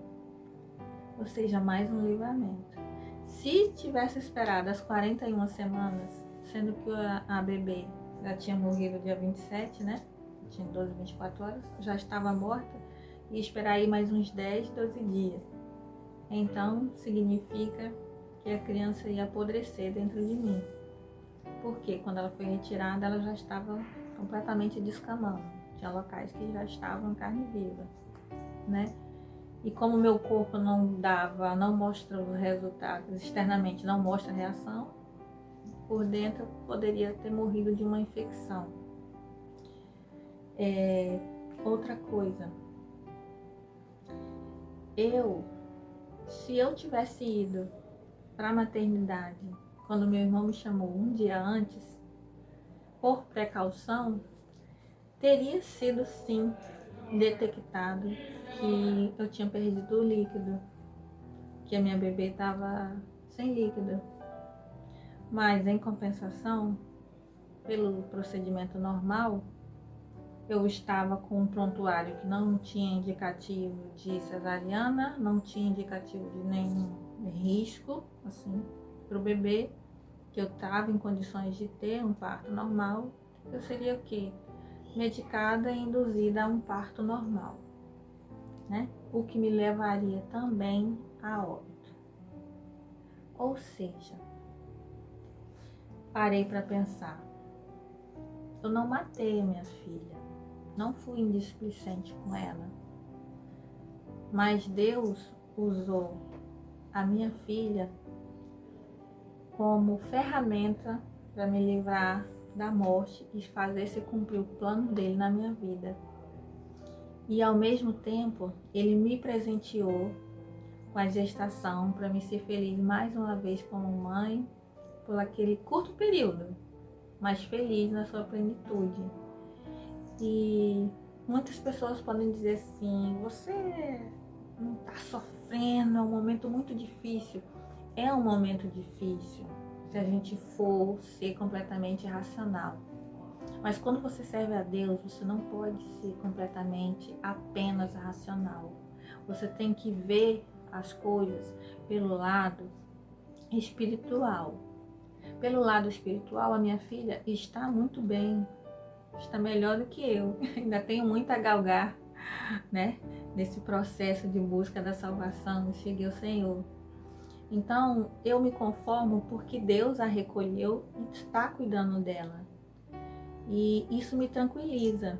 ou seja, mais um livramento. Se tivesse esperado as 41 semanas, sendo que a bebê já tinha morrido dia 27, né? Tinha 12, 24 horas, já estava morta, e esperar aí mais uns 10, 12 dias. Então, significa que a criança ia apodrecer dentro de mim. Porque quando ela foi retirada, ela já estava completamente descamando. Tinha locais que já estavam carne viva, né? E como meu corpo não mostra os resultados, externamente não mostra reação, por dentro poderia ter morrido de uma infecção. Outra coisa, se eu tivesse ido para a maternidade quando meu irmão me chamou um dia antes, por precaução, teria sido sim detectado que eu tinha perdido o líquido, que a minha bebê estava sem líquido. Mas, em compensação, pelo procedimento normal, eu estava com um prontuário que não tinha indicativo de cesariana, não tinha indicativo de nenhum risco, assim, para o bebê, que eu estava em condições de ter um parto normal. Eu seria o quê? Medicada e induzida a um parto normal, né? O que me levaria também a óbito. Ou seja, parei para pensar, eu não matei a minha filha, não fui indisplicente com ela, mas Deus usou a minha filha como ferramenta para me livrar da morte e fazer se cumprir o plano dele na minha vida. E ao mesmo tempo, ele me presenteou com a gestação para me ser feliz mais uma vez como mãe, por aquele curto período, mas feliz na sua plenitude. E muitas pessoas podem dizer assim, você não está sofrendo, é um momento muito difícil. É um momento difícil se a gente for ser completamente racional. Mas quando você serve a Deus, você não pode ser completamente apenas racional. Você tem que ver as coisas pelo lado espiritual. Pelo lado espiritual, a minha filha está muito bem, está melhor do que eu. Ainda tenho muito a galgar, né? Nesse processo de busca da salvação, de seguir o Senhor. Então, eu me conformo porque Deus a recolheu e está cuidando dela. E isso me tranquiliza.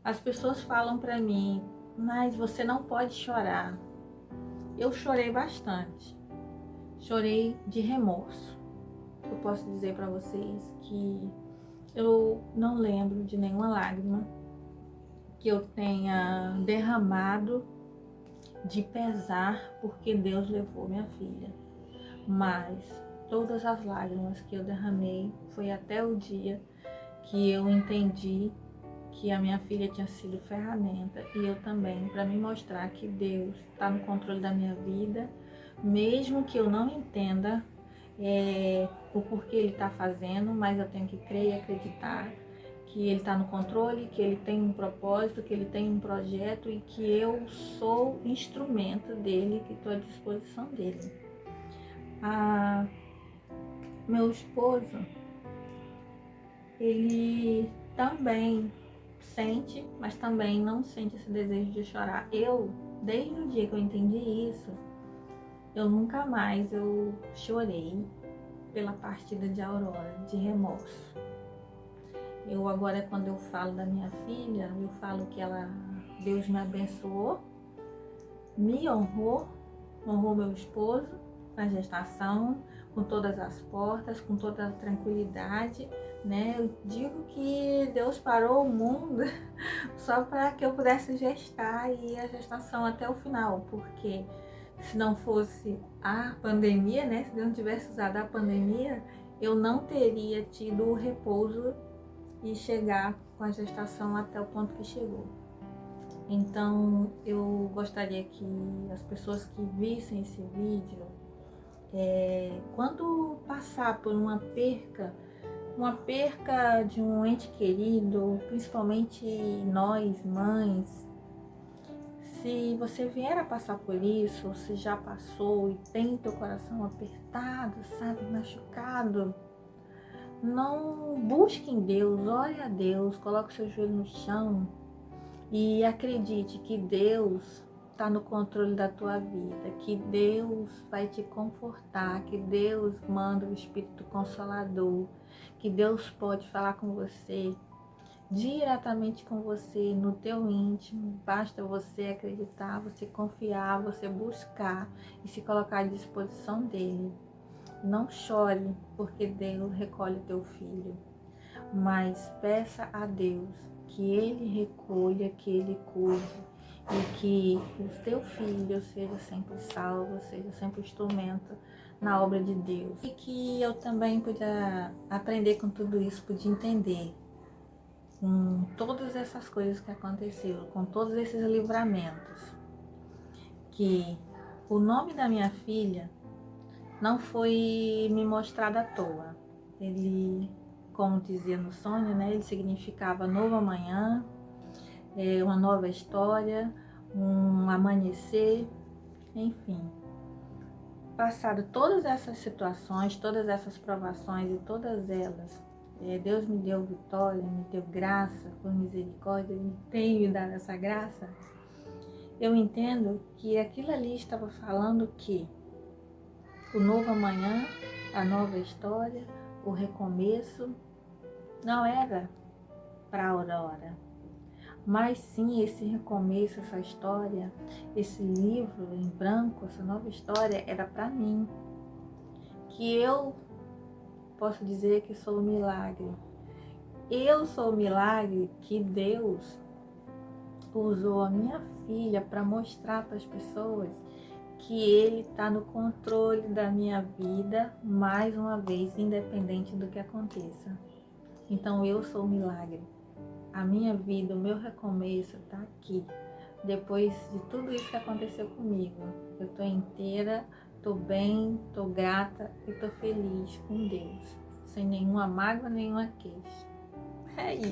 As pessoas falam para mim, mas você não pode chorar. Eu chorei bastante. Chorei de remorso. Eu posso dizer para vocês que eu não lembro de nenhuma lágrima que eu tenha derramado de pesar porque Deus levou minha filha. Mas todas as lágrimas que eu derramei foi até o dia que eu entendi que a minha filha tinha sido ferramenta e eu também, para me mostrar que Deus está no controle da minha vida, mesmo que eu não entenda o porquê Ele está fazendo, mas eu tenho que crer e acreditar que Ele está no controle, que Ele tem um propósito, que Ele tem um projeto e que eu sou instrumento dEle, que estou à disposição dEle. Meu esposo, ele também sente, mas também não sente esse desejo de chorar. Eu, desde o dia que eu entendi isso, eu nunca mais chorei pela partida de Aurora, de remorso. Eu agora, quando eu falo da minha filha, eu falo que Deus me abençoou, me honrou meu esposo na gestação, com todas as portas, com toda a tranquilidade, né? Eu digo que Deus parou o mundo só para que eu pudesse gestar e a gestação até o final, porque se não fosse a pandemia, né? Se Deus não tivesse usado a pandemia, eu não teria tido o repouso e chegar com a gestação até o ponto que chegou. Então, eu gostaria que as pessoas que vissem esse vídeo, quando passar por uma perca de um ente querido, principalmente nós, mães, se você vier a passar por isso, ou se já passou e tem teu coração apertado, sabe, machucado, não busque em Deus, ore a Deus, coloque seu joelho no chão e acredite que Deus está no controle da tua vida, que Deus vai te confortar, que Deus manda o Espírito Consolador, que Deus pode falar com você, diretamente com você, no teu íntimo. Basta você acreditar, você confiar, você buscar e se colocar à disposição dele. Não chore porque Deus recolhe teu filho, mas peça a Deus que Ele recolha, que Ele cuide e que o teu filho seja sempre salvo, seja sempre instrumento na obra de Deus. E que eu também pude aprender com tudo isso, pude entender com todas essas coisas que aconteceram, com todos esses livramentos, que o nome da minha filha não foi me mostrado à toa. Ele, como dizia no sonho, né, ele significava novo amanhã, uma nova história, um amanhecer, enfim. Passado todas essas situações, todas essas provações e todas elas, Deus me deu vitória, me deu graça, por misericórdia, Ele tem me dado essa graça. Eu entendo que aquilo ali estava falando que o novo amanhã, a nova história, o recomeço, não era para a Aurora, mas sim esse recomeço, essa história, esse livro em branco, essa nova história era para mim. Que eu posso dizer que sou o milagre. Eu sou o milagre que Deus usou a minha filha para mostrar para as pessoas que Ele está no controle da minha vida, mais uma vez, independente do que aconteça. Então eu sou o milagre. A minha vida, o meu recomeço está aqui. Depois de tudo isso que aconteceu comigo, eu estou inteira, estou bem, estou grata e estou feliz com Deus, sem nenhuma mágoa, nenhuma queixa. É isso.